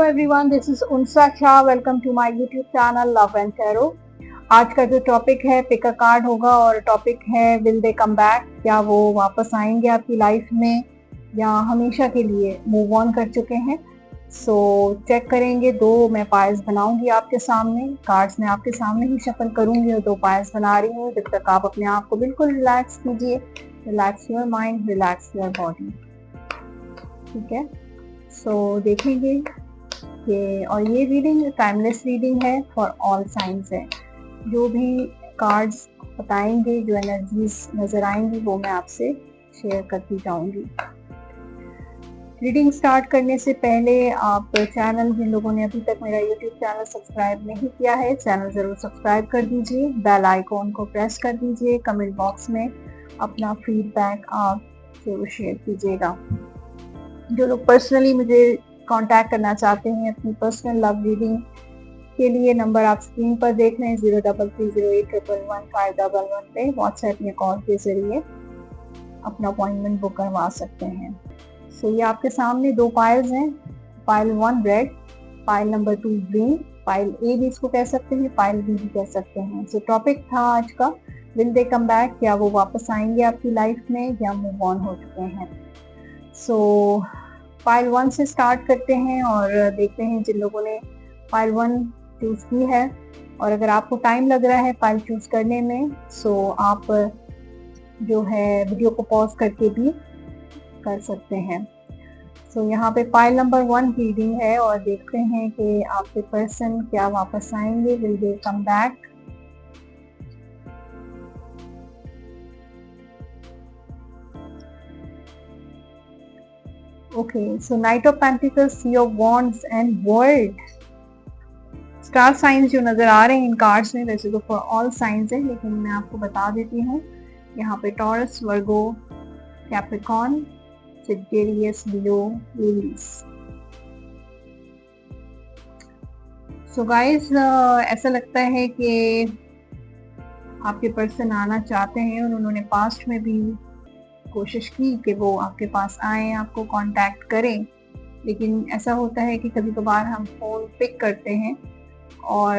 Everyone, this is Unsa Shah. Welcome to my YouTube channel love and tarot. आज का जो topic है पिक अ कार्ड होगा और टॉपिक है विल दे कम बैक। क्या वो वापस आएंगे आपकी लाइफ में या हमेशा के लिए मूव ऑन कर चुके हैं। सो चेक करेंगे। दो मैं पायल्स बनाऊंगी आपके सामने, कार्ड्स मैं आपके सामने ही शफल करूंगी और दो पायल्स बना रही हूँ। जब तक आप अपने आप को बिल्कुल रिलैक्स कीजिए। Relax your mind, relax your body. ठीक है, सो देखेंगे ये। और ये रीडिंग टाइमलेस रीडिंग है, फॉर ऑल साइंस है। जो भी कार्ड्स बताएंगे, जो एनर्जीज नजर आएंगी, वो मैं आपसे शेयर करती जाऊंगी। रीडिंग स्टार्ट करने से पहले आप चैनल, जिन लोगों ने अभी तक मेरा यूट्यूब चैनल सब्सक्राइब नहीं किया है, चैनल जरूर सब्सक्राइब कर दीजिए। बेल आइकॉन को प्रेस कर दीजिए। कमेंट बॉक्स में अपना फीडबैक आप जरूर शेयर कीजिएगा। जो लोग पर्सनली मुझे कांटेक्ट करना चाहते हैं अपनी पर्सनल लव रीडिंग के लिए, नंबर आप स्क्रीन पर देख रहे हैं 0330811511 पे व्हाट्सएप या कॉल के जरिए अपना अपॉइंटमेंट बुक करवा सकते हैं। सो ये आपके सामने दो पायल्स हैं। पायल 1 रेड, पायल नंबर 2 ग्रीन। पायल ए भी इसको कह सकते हैं, पायल बी भी कह सकते हैं। सो टॉपिक था आज का विल दे कम बैक। क्या वो वापस आएंगे आपकी लाइफ में या मूव ऑन हो चुके हैं। सो पाइल 1 से स्टार्ट करते हैं और देखते हैं जिन लोगों ने पाइल 1 चूज की है। और अगर आपको टाइम लग रहा है पाइल चूज करने में, सो आप जो है वीडियो को पॉज करके भी कर सकते हैं। सो यहाँ पे पाइल नंबर 1 की रीडिंग है और देखते हैं कि आपके पर्सन क्या वापस आएंगे, will they come back. Okay, so knight of pentacles, see of wands and world. Star signs जो नजर आ रहे हैं इन कार्ड्स में, वैसे तो फॉर ऑल साइंस है, लेकिन मैं आपको बता देती हूँ। यहाँ पे टॉरस, वर्गो, कैप्रिकॉर्न, सेजिटेरियस, लियो, एरीज। सो गाइस, ऐसा लगता है कि आपके पर्सन आना चाहते हैं और उन्होंने पास्ट में भी कोशिश की कि वो आपके पास आए, आपको कांटेक्ट करें। लेकिन ऐसा होता है कि कभी कभार हम फोन पिक करते हैं और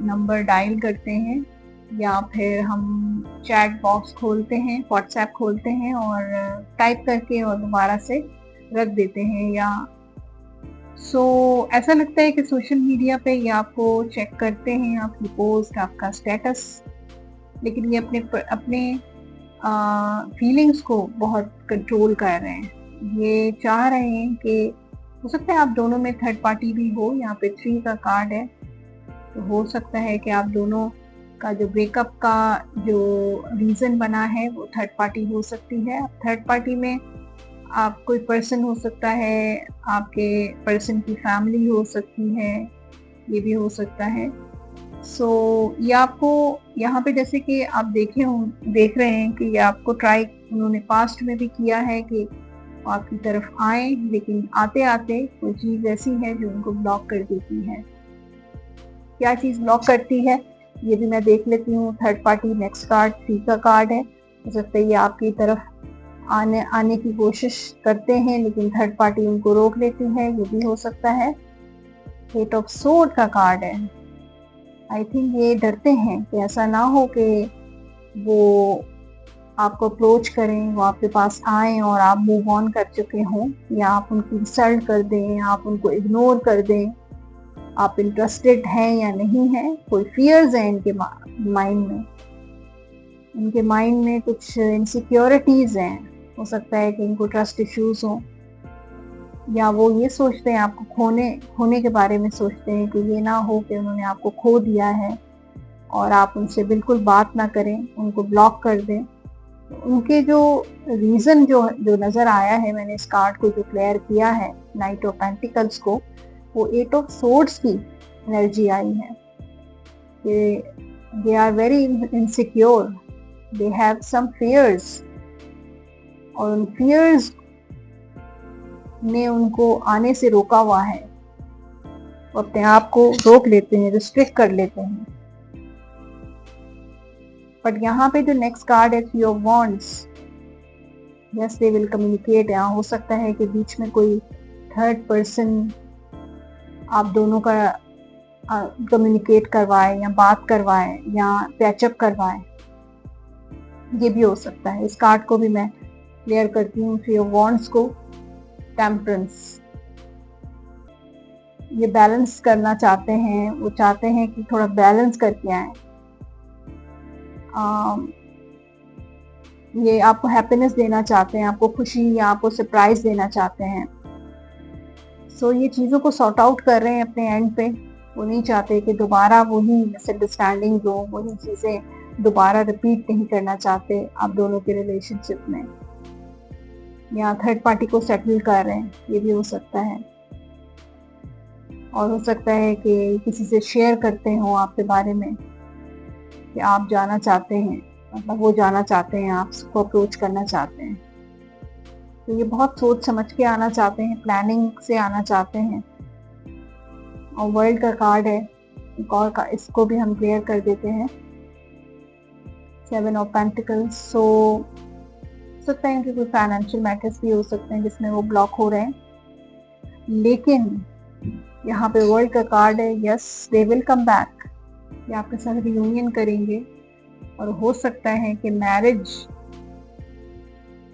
नंबर डायल करते हैं, या फिर हम चैट बॉक्स खोलते हैं, व्हाट्सएप खोलते हैं और टाइप करके और दोबारा से रख देते हैं। या ऐसा लगता है कि सोशल मीडिया पे ये आपको चेक करते हैं, आपकी पोस्ट, आपका स्टेटस, लेकिन ये अपने फीलिंग्स को बहुत कंट्रोल कर रहे हैं। ये चाह रहे हैं कि हो सकता है आप दोनों में थर्ड पार्टी भी हो। यहाँ पे 3 का कार्ड है, तो हो सकता है कि आप दोनों का जो ब्रेकअप का जो रीज़न बना है वो थर्ड पार्टी हो सकती है। थर्ड पार्टी में आप कोई पर्सन हो सकता है, आपके पर्सन की फैमिली हो सकती है, ये भी हो सकता है। ये आपको यहाँ पे, जैसे कि आप देख रहे हैं कि ये आपको ट्राई उन्होंने पास्ट में भी किया है कि आपकी तरफ आए, लेकिन आते आते कोई चीज़ ऐसी है जो उनको ब्लॉक कर देती है। क्या चीज़ ब्लॉक करती है ये भी मैं देख लेती हूँ। थर्ड पार्टी, नेक्स्ट कार्ड 3 का कार्ड है। हो सकता है ये आपकी तरफ आने की कोशिश करते हैं, लेकिन थर्ड पार्टी उनको रोक लेती है, ये भी हो सकता है। 8 ऑफ सोर्ड का कार्ड है। आई थिंक ये डरते हैं कि ऐसा ना हो कि वो आपको अप्रोच करें, वो आपके पास आए और आप मूव ऑन कर चुके हों, या आप उनकी इंसल्ट कर दें, आप उनको इग्नोर कर दें, आप इंटरेस्टेड हैं या नहीं हैं। कोई फियर्स हैं इनके माइंड में, इनके माइंड में कुछ इनसिक्योरिटीज हैं। हो सकता है कि इनको ट्रस्ट इश्यूज हों, या वो ये सोचते हैं आपको खोने के बारे में सोचते हैं कि ये ना हो कि उन्होंने आपको खो दिया है और आप उनसे बिल्कुल बात ना करें, उनको ब्लॉक कर दें। उनके जो रीज़न जो नज़र आया है, मैंने इस कार्ड को जो क्लियर किया है, नाइट ऑफ पेंटिकल्स को, वो 8 ऑफ सोर्ड्स की एनर्जी आई है कि they are very insecure, they have some fears, और उन फियर्स ने उनको आने से रोका हुआ है। वो अपने आप को रोक लेते हैं, रिस्ट्रिक्ट कर लेते हैं। बट यहाँ पे जो नेक्स्ट कार्ड है 3 of wands, yes they will communicate. यहाँ हो सकता है कि बीच में कोई थर्ड पर्सन आप दोनों का कम्युनिकेट करवाए या बात करवाए या पैचअप करवाए, ये भी हो सकता है। इस कार्ड को भी मैं क्लियर करती हूँ। थ्री ऑफ वॉन्ड्स को टेम्परेंस, ये बैलेंस करना चाहते हैं, वो चाहते हैं कि थोड़ा बैलेंस करके आए। ये आपको हैप्पीनेस देना चाहते हैं, आपको खुशी या आपको सरप्राइज देना चाहते हैं। सो ये चीज़ों को सॉर्ट आउट कर रहे हैं अपने एंड पे। वो नहीं चाहते कि दोबारा वही मिसअंडरस्टैंडिंग हो, वही चीज़ें दोबारा रिपीट नहीं करना चाहते आप दोनों के रिलेशनशिप में। या थर्ड पार्टी को सेटल कर रहे हैं, ये भी हो सकता है। और हो सकता है कि किसी से शेयर करते हो आपके बारे में कि आप जाना चाहते हैं, मतलब वो जाना चाहते हैं, आप उसको अप्रोच करना चाहते हैं। तो ये बहुत सोच समझ के आना चाहते हैं, प्लानिंग से आना चाहते हैं। और वर्ल्ड का कार्ड है, एक और का, इसको भी हम क्लियर कर देते हैं। 7 ऑफ पेंटिकल्स। सो सकता है कि कोई फाइनेंशियल मैटर्स भी हो सकते हैं जिसमें वो ब्लॉक हो रहे हैं, लेकिन यहाँ पे वर्ल्ड का कार्ड है, yes they will come back. ये आपके साथ रियूनियन करेंगे। और हो सकता है कि मैरिज,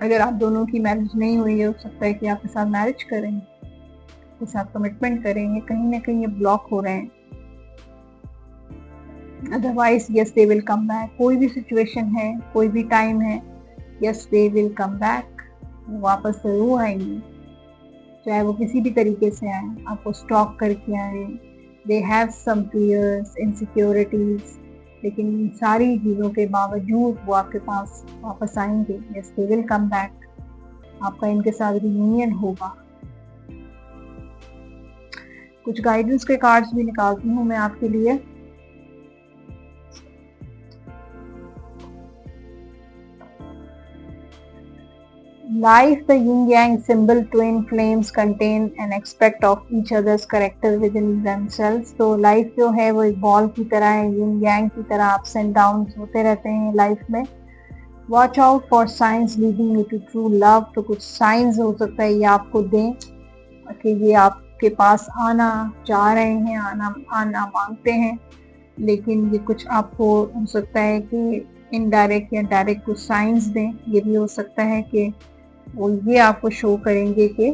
अगर आप दोनों की मैरिज नहीं हुई है, हो सकता है कि आपके साथ मैरिज करें, के साथ कमिटमेंट करेंगे। कहीं ना कहीं ये ब्लॉक हो रहे हैं। Otherwise yes they will come back. कोई भी सिचुएशन है, कोई भी टाइम है, yes they will come back, वो वापस जरूर आएंगे, चाहे वो किसी भी तरीके से आए, आपको स्टॉक करके आए। They have some fears, insecurities, लेकिन इन सारी चीज़ों के बावजूद वो आपके पास वापस आएंगे। Yes they will come back. आपका इनके साथ रियूनियन होगा। कुछ गाइडेंस के कार्ड्स भी निकालती हूँ मैं आपके लिए। Life, the yin yang symbol, twin flames contain an aspect of each other's character within themselves. तो लाइफ जो है वो एक बॉल की तरह है, yin yang की तरह अप्स एंड डाउन होते रहते हैं लाइफ में। Watch out for signs leading you to true love. तो कुछ साइंस हो सकता है ये आपको दें कि ये आपके पास आना चाह रहे हैं, आना मांगते हैं, लेकिन ये कुछ आपको हो सकता है कि इनडायरेक्ट या डायरेक्ट कुछ साइंस दें। ये भी हो सकता है कि वो ये आपको शो करेंगे कि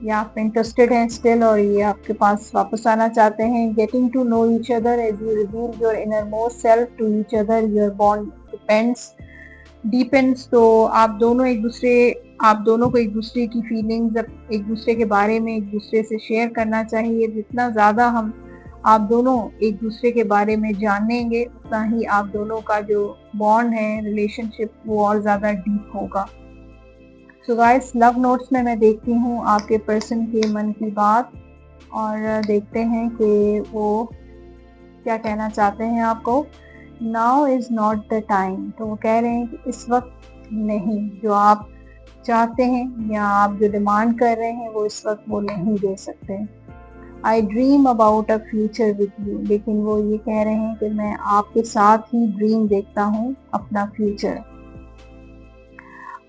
ये आप इंटरेस्टेड हैं स्टिल, और ये आपके पास वापस आना चाहते हैं। Getting to know each other as you reveal your innermost self to each other, your bond depends. तो आप दोनों को एक दूसरे की फीलिंग्स, एक दूसरे के बारे में एक दूसरे से शेयर करना चाहिए। जितना ज़्यादा आप दोनों एक दूसरे के बारे में जानेंगे, उतना ही आप दोनों का जो बॉन्ड है, रिलेशनशिप, वो और ज़्यादा डीप होगा। सो गाइस, लव नोट्स में मैं देखती हूँ आपके पर्सन के मन की बात और देखते हैं कि वो क्या कहना चाहते हैं आपको। Now is not the time. तो वो कह रहे हैं कि इस वक्त नहीं, जो आप चाहते हैं या आप जो डिमांड कर रहे हैं वो इस वक्त वो नहीं दे सकते। आई dream about a future with you. लेकिन वो ये कह रहे हैं कि मैं आपके साथ ही ड्रीम देखता हूँ अपना future.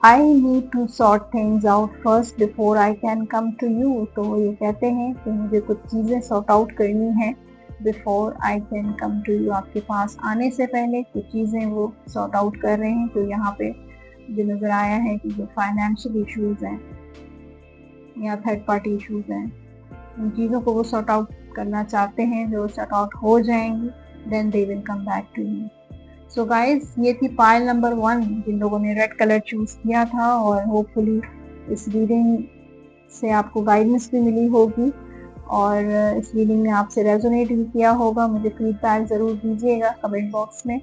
I need to sort things out first before I can come to you। तो ये कहते हैं कि मुझे कुछ चीज़ें सॉर्ट आउट करनी है before I can come to you। आपके पास आने से पहले कुछ चीज़ें वो सॉर्ट आउट कर रहे हैं। तो यहाँ पे मुझे नज़र आया है कि जो फाइनेंशियल इश्यूज़ हैं या थर्ड पार्टी इश्यूज़ हैं, उन चीज़ों को वो सॉर्ट आउट करना चाहते हैं। जो सॉर्ट आउट हो जाएंगी, then they will come back to you. So guys, ये थी पाइल नंबर 1 जिन लोगों ने रेड कलर चूज किया था, और होपफुली इस रीडिंग से आपको गाइडेंस भी मिली होगी और इस रीडिंग ने आपसे रेजोनेट भी किया होगा। मुझे फीडबैक ज़रूर दीजिएगा कमेंट बॉक्स में।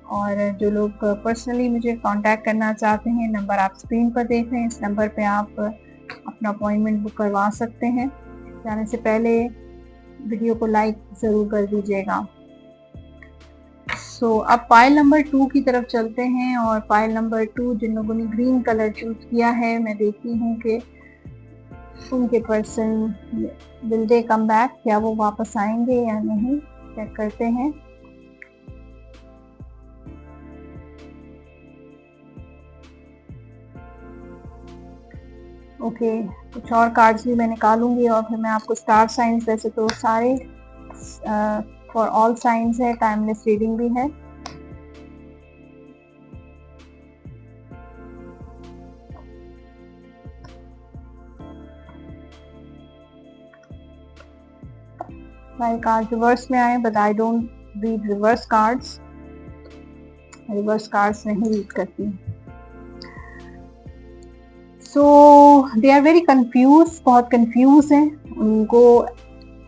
और जो लोग पर्सनली मुझे कांटेक्ट करना चाहते हैं, नंबर आप स्क्रीन पर देख रहे हैं, इस नंबर पे आप अपना अपॉइंटमेंट बुक करवा सकते हैं। जाने से पहले वीडियो को लाइक ज़रूर कर दीजिएगा। सो अब पाइल नंबर 2 की तरफ चलते हैं। और पाइल नंबर 2 जिन लोगों ने ग्रीन कलर चूज किया है, मैं देखती हूँ कि उनके person will they come back, क्या वो वापस आएंगे या नहीं, चेक करते हैं। ओके, कुछ और कार्ड्स भी मैं निकालूंगी और फिर मैं आपको स्टार साइंस, वैसे तो सारे फॉर ऑल साइंस है, टाइमलेस रीडिंग भी है। सारे कार्ड रिवर्स में आए, but I don't read reverse cards, reverse cards नहीं रीड करती। So they are very confuse, बहुत कंफ्यूज हैं। उनको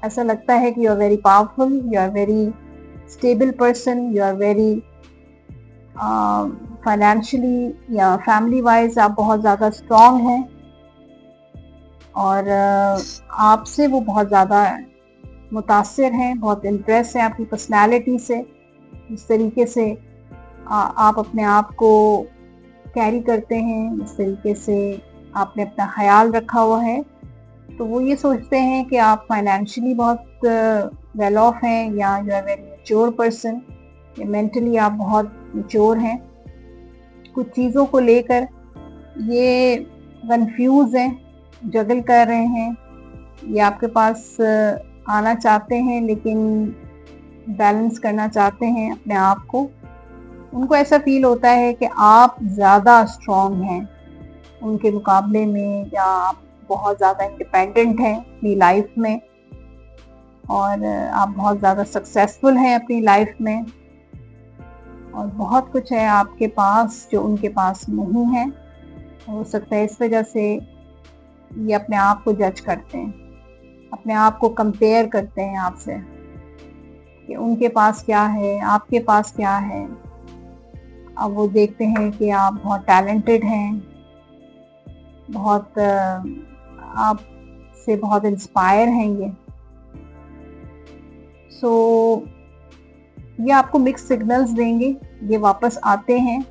ऐसा लगता है कि you are very powerful, you are very stable person, you are very financially या फैमिली वाइज आप बहुत ज़्यादा स्ट्रॉन्ग हैं, और आपसे वो बहुत ज़्यादा मुतासिर हैं, बहुत इम्प्रेस हैं आपकी पर्सनैलिटी से, इस तरीके से आप अपने आप को कैरी करते हैं, इस तरीके से आपने अपना ख्याल रखा हुआ है। तो वो ये सोचते हैं कि आप फाइनेंशियली बहुत वेल ऑफ हैं, या you are very mature person, mentally आप बहुत मैच्योर हैं। कुछ चीज़ों को लेकर ये कंफ्यूज हैं, जगल कर रहे हैं, ये आपके पास आना चाहते हैं लेकिन बैलेंस करना चाहते हैं अपने आप को। उनको ऐसा फील होता है कि आप ज़्यादा स्ट्रॉन्ग हैं उनके मुकाबले में, या आप बहुत ज़्यादा इंडिपेंडेंट हैं अपनी लाइफ में, और आप बहुत ज़्यादा सक्सेसफुल हैं अपनी लाइफ में, और बहुत कुछ है आपके पास जो उनके पास नहीं है। हो सकता है इस वजह से ये अपने आप को जज करते हैं, अपने आप को कंपेयर करते हैं आपसे कि उनके पास क्या है, आपके पास क्या है। अब वो देखते हैं कि आप बहुत टैलेंटेड हैं, बहुत आप से बहुत इंस्पायर हैं ये। सो ये आपको मिक्स सिग्नल्स देंगे, ये वापस आते हैं,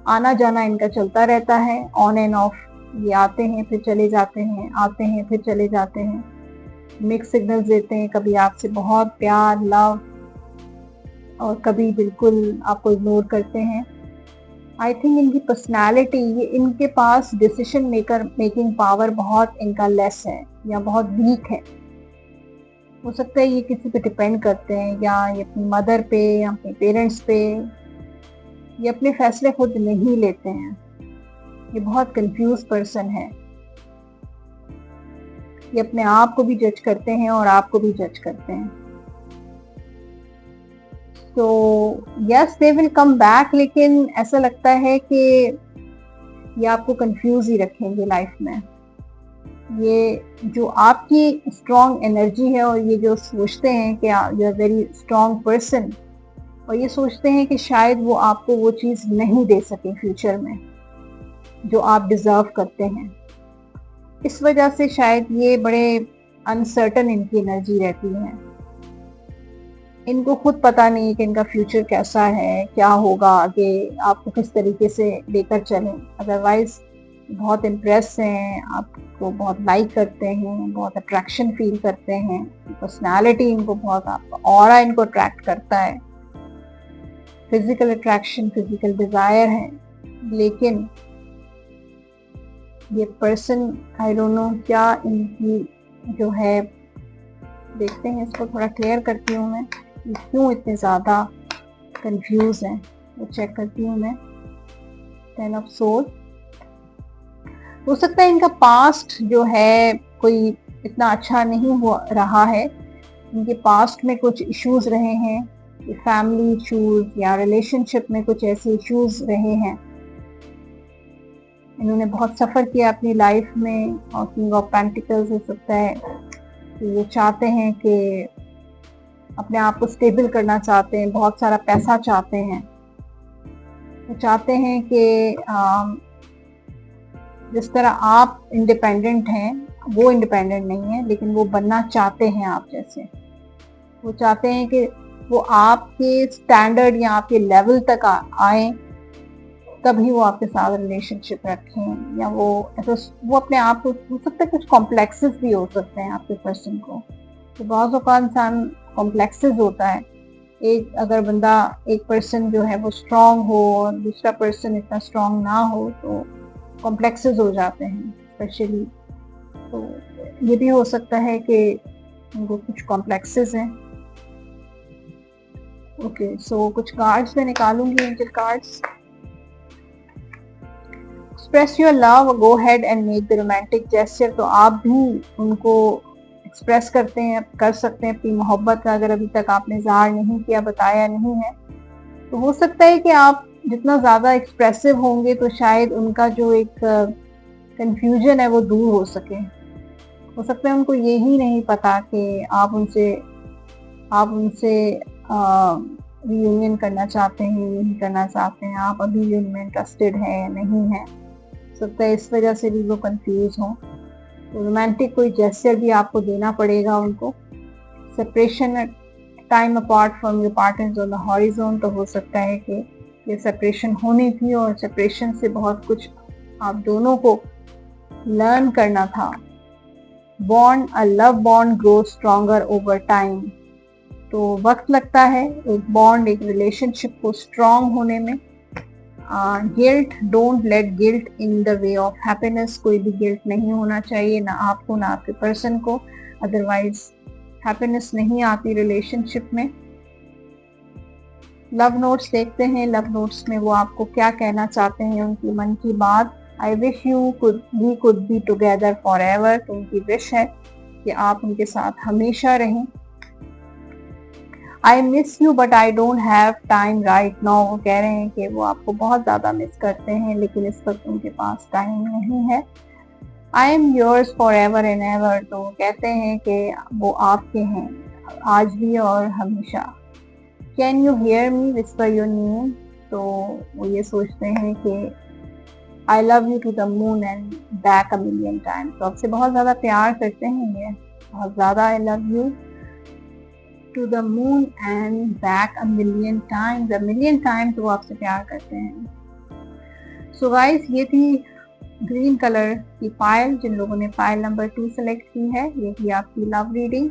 आना जाना इनका चलता रहता है, ऑन एंड ऑफ। ये आते हैं फिर चले जाते हैं, आते हैं फिर चले जाते हैं, मिक्स सिग्नल्स देते हैं। कभी आपसे बहुत प्यार, लव, और कभी बिल्कुल आपको इग्नोर करते हैं। आई थिंक इनकी पर्सनालिटी, ये इनके पास डिसीजन मेकिंग पावर बहुत इनका लेस है या बहुत वीक है। हो सकता है ये किसी पे डिपेंड करते हैं, या ये अपनी मदर पे या अपने पेरेंट्स पे, ये अपने फैसले खुद नहीं लेते हैं। ये बहुत कंफ्यूज पर्सन है, ये अपने आप को भी जज करते हैं और आपको भी जज करते हैं। तो yes they will come back, लेकिन ऐसा लगता है कि ये आपको कंफ्यूज ही रखेंगे लाइफ में। ये जो आपकी स्ट्रॉन्ग एनर्जी है, और ये जो सोचते हैं कि you are very strong person, और ये सोचते हैं कि शायद वो आपको वो चीज़ नहीं दे सके फ्यूचर में जो आप डिज़र्व करते हैं। इस वजह से शायद ये बड़े अनसर्टन इनकी एनर्जी रहती है। इनको खुद पता नहीं है कि इनका फ्यूचर कैसा है, क्या होगा आगे, आपको किस तरीके से लेकर चलें। अदरवाइज बहुत इम्प्रेस हैं, आपको बहुत लाइक करते हैं, बहुत अट्रैक्शन फील करते हैं, पर्सनालिटी इनको बहुत, आपका ऑरा इनको अट्रैक्ट करता है, फिजिकल अट्रैक्शन, फिजिकल डिजायर है। लेकिन ये पर्सन, आई डोंट नो क्या इनकी जो है, देखते हैं इसको थोड़ा क्लियर करती हूँ मैं, क्यों इतने ज़्यादा कंफ्यूज हैं, वो चेक करती हूँ मैं। 10 ऑफ सोल, हो सकता है इनका पास्ट जो है कोई इतना अच्छा नहीं हुआ रहा है, इनके पास्ट में कुछ इश्यूज रहे हैं, फैमिली इश्यूज या रिलेशनशिप में कुछ ऐसे इश्यूज रहे हैं। इन्होंने बहुत सफ़र किया अपनी लाइफ में, और किंग ऑफ पेंटिकल्स हो सकता है कि ये चाहते हैं कि अपने आप को स्टेबल करना चाहते हैं, बहुत सारा पैसा चाहते हैं, वो चाहते हैं कि जिस तरह आप इंडिपेंडेंट हैं वो इंडिपेंडेंट नहीं है, लेकिन वो बनना चाहते हैं आप जैसे। वो चाहते हैं कि वो आपके स्टैंडर्ड या आपके लेवल तक आए, तभी वो आपके साथ रिलेशनशिप रखें, या वो ऐसा वो अपने आप को, हो सकता है कुछ कॉम्प्लेक्सेस भी हो सकते हैं आपके पर्सन को। तो बहुत औक़ात इंसान कॉम्प्लेक्सेस होता है, एक अगर बंदा, एक पर्सन जो है वो स्ट्रांग हो और दूसरा पर्सन इतना स्ट्रांग ना हो, तो कॉम्प्लेक्सेस हो जाते हैं। स्पेशली। तो ये भी हो सकता है कि उनको कुछ कॉम्प्लेक्सेस हैं। ओके, सो कुछ कार्ड्स मैं निकालूंगी, angel cards. Express your love, go head and make the romantic gesture. तो आप भी उनको एक्सप्रेस करते हैं, कर सकते हैं अपनी मोहब्बत का, अगर अभी तक आपने ज़ाहिर नहीं किया, बताया नहीं है। तो हो सकता है कि आप जितना ज़्यादा एक्सप्रेसिव होंगे तो शायद उनका जो एक कंफ्यूजन है वो दूर हो सके। हो सकता है उनको यही नहीं पता कि आप उनसे रियूनियन करना चाहते हैं, नहीं करना चाहते हैं, आप अभी भी उनमें इंटरेस्टेड है या नहीं है। हो सकता है इस वजह से भी वो कंफ्यूज हों। तो रोमांटिक कोई जेस्चर भी आपको देना पड़ेगा उनको। Separation, time apart from your partners on the horizon. तो हो सकता है कि ये सेपरेशन होनी थी और सेपरेशन से बहुत कुछ आप दोनों को लर्न करना था। Bond, a love bond grow stronger over time. तो वक्त लगता है एक बॉन्ड, एक रिलेशनशिप को स्ट्रॉन्ग होने में। Guilt, don't let guilt in the way of happiness. कोई भी गिल्ट नहीं होना चाहिए, ना आपको ना आपके पर्सन को, अदरवाइज हैप्पीनेस नहीं आती रिलेशनशिप में। लव नोट्स देखते हैं, लव नोट्स में वो आपको क्या कहना चाहते हैं, उनकी मन की बात। I wish we could be together forever. तो उनकी विश है कि आप उनके साथ हमेशा रहें। I miss you but I don't have time right now. वो कह रहे हैं कि वो आपको बहुत ज़्यादा मिस करते हैं, लेकिन इस वक्त उनके पास टाइम नहीं है। I am yours for ever and ever. तो वो कहते हैं कि वो आपके हैं आज भी और हमेशा। Can you hear me, whisper your name. तो वो ये सोचते हैं कि I love you to the moon and back a million time. तो आपसे बहुत ज़्यादा प्यार करते हैं ये, बहुत ज़्यादा। I love you to the moon and back a million times. A million times वो आपसे प्यार करते हैं। सो गाइस, ये थी ग्रीन कलर की फाइल। जिन लोगों ने फाइल नंबर 2 सेलेक्ट की है, ये थी आपकी लव रीडिंग।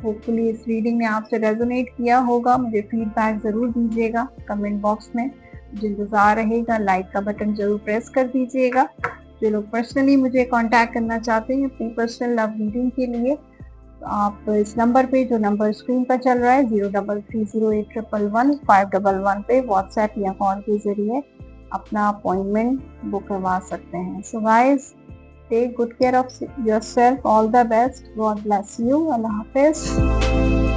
होपफुली इस रीडिंग ने आपसे रेजोनेट किया होगा। मुझे फीडबैक ज़रूर दीजिएगा कमेंट बॉक्स में, मुझे इंतज़ार रहेगा। लाइक का बटन ज़रूर प्रेस कर दीजिएगा। जो लोग पर्सनली मुझे कांटेक्ट करना चाहते हैं अपनी पर्सनल लव रीडिंग के लिए, तो आप इस नंबर पे, जो नंबर स्क्रीन पर चल रहा है 0330811511 पे व्हाट्सएप या कॉल के ज़रिए अपना अपॉइंटमेंट बुक करवा सकते हैं। So guys, take good care of yourself, all the best, God bless you, Allah हाफिज़।